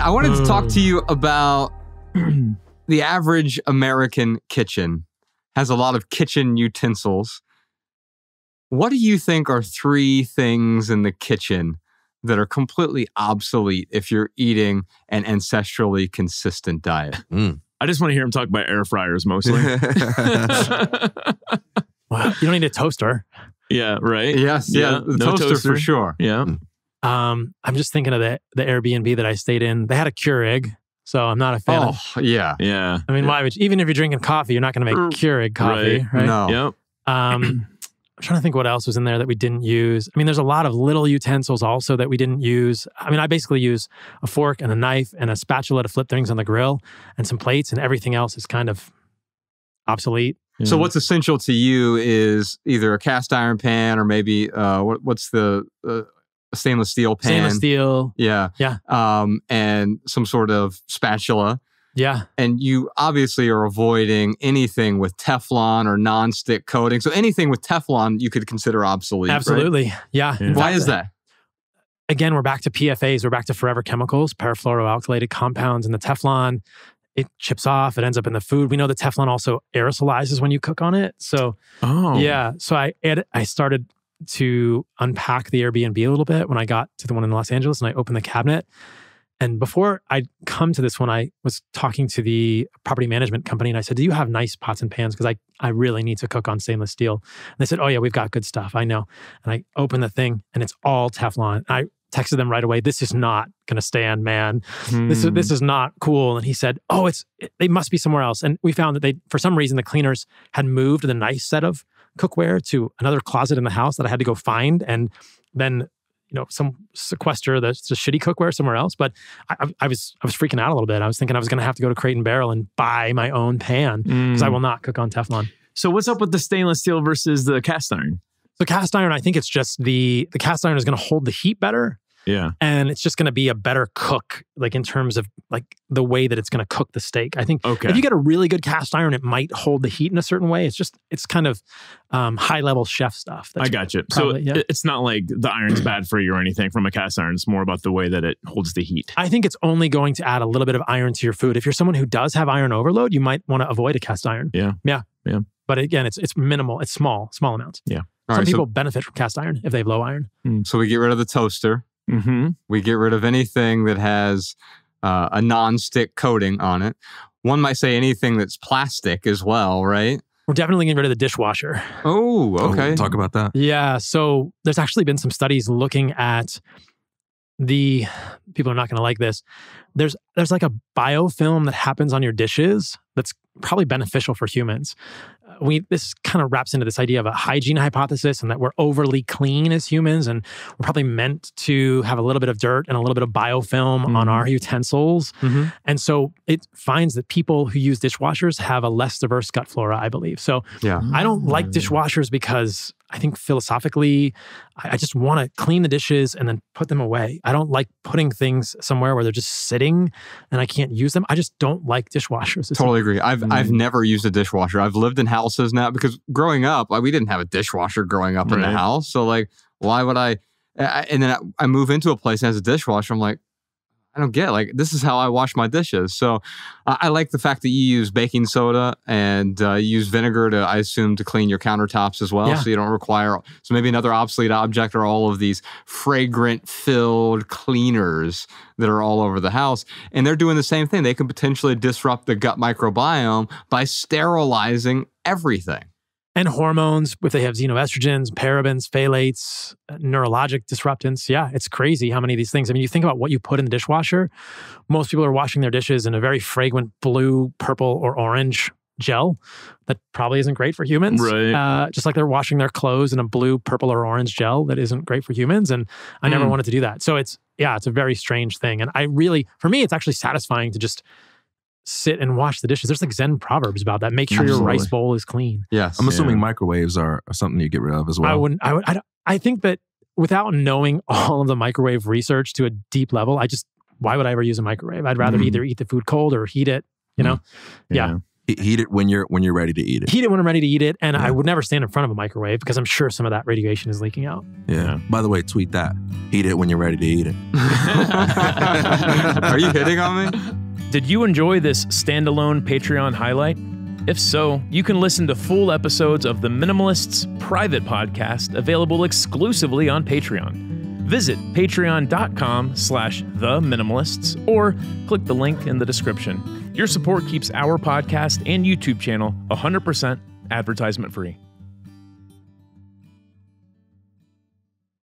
I wanted to talk to you about the average American kitchen has a lot of kitchen utensils. What do you think are 3 things in the kitchen that are completely obsolete if you're eating an ancestrally consistent diet? I just want to hear him talk about air fryers mostly. Well, you don't need a toaster. Yeah, right? Yes, yeah. The no toaster for sure. Yeah. I'm just thinking of the Airbnb that I stayed in. They had a Keurig, so I'm not a fan of. Yeah. Yeah. I mean, why would even if you're drinking coffee, you're not going to make Keurig coffee, right? No. Yep. I'm trying to think what else was in there that we didn't use. I mean, there's a lot of little utensils also that we didn't use. I mean, I basically use a fork and a knife and a spatula to flip things on the grill and some plates, and everything else is kind of obsolete. Yeah. So what's essential to you is either a cast iron pan or maybe what's the stainless steel pan? Stainless steel. Yeah. Yeah. And some sort of spatula. Yeah. And you obviously are avoiding anything with Teflon or nonstick coating. So anything with Teflon you could consider obsolete. Absolutely. Right? Yeah. Why is that? Again, we're back to PFAs. We're back to forever chemicals, perfluoroalkylated compounds, and the Teflon, it chips off. It ends up in the food. We know that Teflon also aerosolizes when you cook on it. So, yeah. So I started to unpack the Airbnb a little bit when I got to the one in Los Angeles, and I opened the cabinet. And before I'd come to this one, I was talking to the property management company, and I said, do you have nice pots and pans? Because I really need to cook on stainless steel. And they said, oh yeah, we've got good stuff. I know. And I opened the thing, and it's all Teflon. I texted them right away. This is not going to stand, man. This is not cool. And he said, oh, they must be somewhere else. And we found that for some reason, the cleaners had moved the nice set of cookware to another closet in the house that I had to go find, and then some sequester the shitty cookware somewhere else. But I was freaking out a little bit. I was thinking I was going to have to go to Crate and Barrel and buy my own pan because I will not cook on Teflon. So what's up with the stainless steel versus the cast iron? So cast iron, I think it's just the cast iron is going to hold the heat better. Yeah. And it's just going to be a better cook, like in terms of like the way that it's going to cook the steak. I think if you get a really good cast iron, it might hold the heat in a certain way. It's kind of high level chef stuff. I got you. So it's not like the iron's bad for you or anything from a cast iron. It's more about the way that it holds the heat. I think it's only going to add a little bit of iron to your food. If you're someone who does have iron overload, you might want to avoid a cast iron. Yeah. But again, it's minimal. It's small amounts. Yeah. Some people benefit from cast iron if they have low iron. So we get rid of the toaster. We get rid of anything that has a non-stick coating on it. One might say anything that's plastic as well, right? We're definitely getting rid of the dishwasher. Oh, okay. Talk about that. Yeah. So there's actually been some studies looking at people are not going to like this. There's like a biofilm that happens on your dishes that's probably beneficial for humans. This kind of wraps into this idea of a hygiene hypothesis, and that we're overly clean as humans, and we're probably meant to have a little bit of dirt and a little bit of biofilm on our utensils. And so it finds that people who use dishwashers have a less diverse gut flora, I believe. So I don't like dishwashers because I think philosophically, I just want to clean the dishes and then put them away. I don't like putting things somewhere where they're just sitting and I can't use them. I just don't like dishwashers. Totally agree. I've never used a dishwasher. I've lived in houses now because growing up, we didn't have a dishwasher growing up in the house. So like, why would I? And then I move into a place that has a dishwasher. I'm like, I don't get it. Like, this is how I wash my dishes. So I like the fact that you use baking soda and you use vinegar to, I assume, to clean your countertops as well. Yeah. So you don't require, so maybe another obsolete object are all of these fragrant filled cleaners that are all over the house. And they're doing the same thing. They can potentially disrupt the gut microbiome by sterilizing everything. And hormones, if they have xenoestrogens, parabens, phthalates, neurologic disruptants. Yeah, it's crazy how many of these things. I mean, you think about what you put in the dishwasher. Most people are washing their dishes in a very fragrant blue, purple, or orange gel that probably isn't great for humans. Right. Just like they're washing their clothes in a blue, purple, or orange gel that isn't great for humans. And I never wanted to do that. So it's a very strange thing. And for me, it's actually satisfying to just sit and wash the dishes. There's like Zen proverbs about that. Make sure your rice bowl is clean. Yes. I'm assuming microwaves are something you get rid of as well. I think that without knowing all of the microwave research to a deep level, why would I ever use a microwave? I'd rather either eat the food cold or heat it, you know? Yeah. Heat it when you're ready to eat it. Heat it when I'm ready to eat it. And I would never stand in front of a microwave because I'm sure some of that radiation is leaking out. Yeah. By the way, tweet that. Heat it when you're ready to eat it. Are you hitting on me? Did you enjoy this standalone Patreon highlight? If so, you can listen to full episodes of the Minimalists private podcast available exclusively on Patreon. Visit patreon.com/theminimalists or click the link in the description. Your support keeps our podcast and YouTube channel 100% advertisement free.